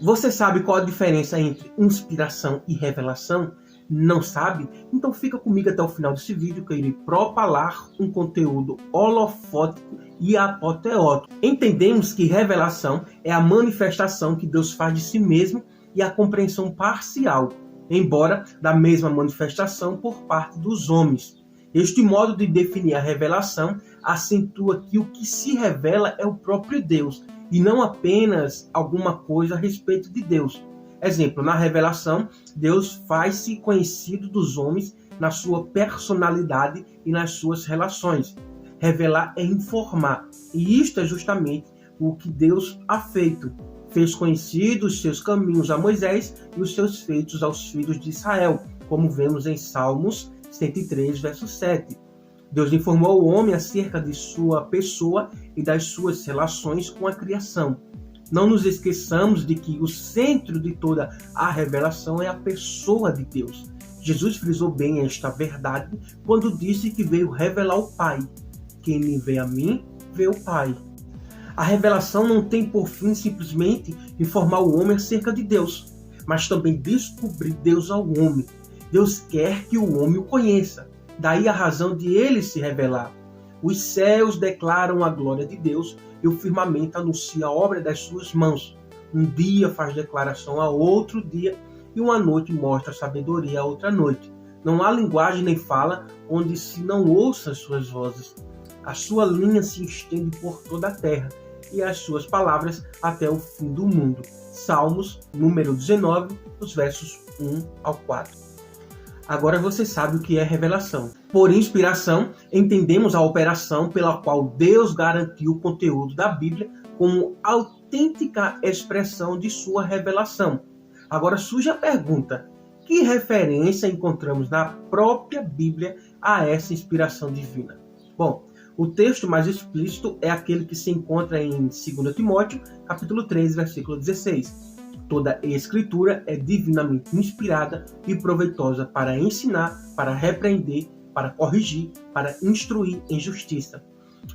Você sabe qual a diferença entre inspiração e revelação? Não sabe? Então fica comigo até o final desse vídeo que eu irei propalar um conteúdo holofótico e apoteótico. Entendemos que revelação é a manifestação que Deus faz de si mesmo e a compreensão parcial, embora da mesma manifestação por parte dos homens. Este modo de definir a revelação acentua que o que se revela é o próprio Deus e não apenas alguma coisa a respeito de Deus. Exemplo, na revelação, Deus faz-se conhecido dos homens na sua personalidade e nas suas relações. Revelar é informar, e isto é justamente o que Deus ha feito. Fez conhecidos os seus caminhos a Moisés e os seus feitos aos filhos de Israel, como vemos em Salmos 103, verso 7. Deus informou o homem acerca de sua pessoa e das suas relações com a criação. Não nos esqueçamos de que o centro de toda a revelação é a pessoa de Deus. Jesus frisou bem esta verdade quando disse que veio revelar o Pai. Quem me vê a mim, vê o Pai. A revelação não tem por fim simplesmente informar o homem acerca de Deus, mas também descobrir Deus ao homem. Deus quer que o homem o conheça. Daí a razão de ele se revelar. Os céus declaram a glória de Deus e o firmamento anuncia a obra das suas mãos. Um dia faz declaração a outro dia e uma noite mostra sabedoria a outra noite. Não há linguagem nem fala onde se não ouça as suas vozes. A sua linha se estende por toda a terra e as suas palavras até o fim do mundo. Salmos, número 19, os versos 1 ao 4. Agora você sabe o que é revelação. Por inspiração, entendemos a operação pela qual Deus garantiu o conteúdo da Bíblia como autêntica expressão de sua revelação. Agora surge a pergunta: que referência encontramos na própria Bíblia a essa inspiração divina? Bom, o texto mais explícito é aquele que se encontra em 2 Timóteo, capítulo 3, versículo 16. Toda escritura é divinamente inspirada e proveitosa para ensinar, para repreender, para corrigir, para instruir em justiça.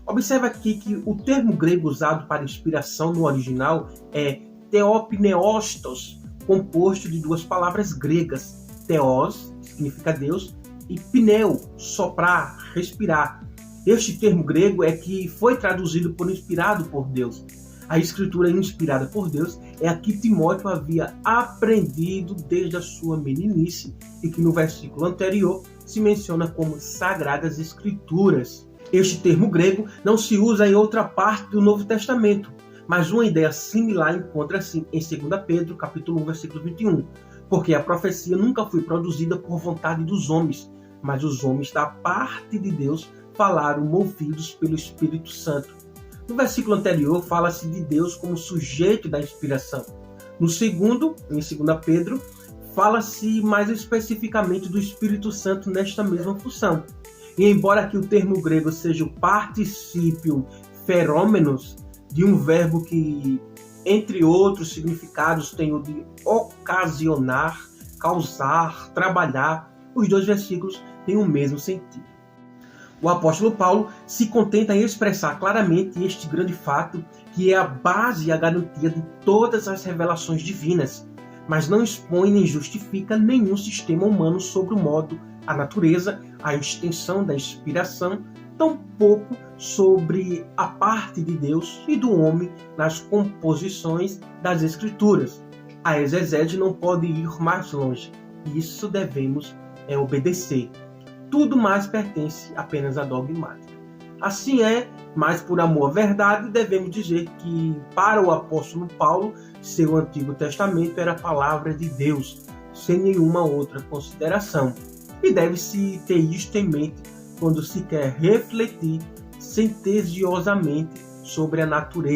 Observe aqui que o termo grego usado para inspiração no original é theopneustos, composto de duas palavras gregas. Theos, que significa Deus, e pneu, soprar, respirar. Este termo grego é que foi traduzido por inspirado por Deus. A escritura inspirada por Deus é a que Timóteo havia aprendido desde a sua meninice e que no versículo anterior se menciona como Sagradas Escrituras. Este termo grego não se usa em outra parte do Novo Testamento, mas uma ideia similar encontra-se em 2 Pedro, capítulo 1, versículo 21, porque a profecia nunca foi produzida por vontade dos homens, mas os homens da parte de Deus falaram movidos pelo Espírito Santo. No versículo anterior, fala-se de Deus como sujeito da inspiração. No segundo, em 2 Pedro, fala-se mais especificamente do Espírito Santo nesta mesma função. E embora aqui o termo grego seja o particípio ferômenos, de um verbo que, entre outros significados, tem o de ocasionar, causar, trabalhar, os dois versículos têm o mesmo sentido. O apóstolo Paulo se contenta em expressar claramente este grande fato, que é a base e a garantia de todas as revelações divinas, mas não expõe nem justifica nenhum sistema humano sobre o modo, a natureza, a extensão da inspiração, tampouco sobre a parte de Deus e do homem nas composições das Escrituras. A exegese não pode ir mais longe, e isso devemos obedecer. Tudo mais pertence apenas à dogmática. Assim é, mas por amor à verdade, devemos dizer que, para o apóstolo Paulo, seu Antigo Testamento era a palavra de Deus, sem nenhuma outra consideração. E deve-se ter isto em mente quando se quer refletir centesiosamente sobre a natureza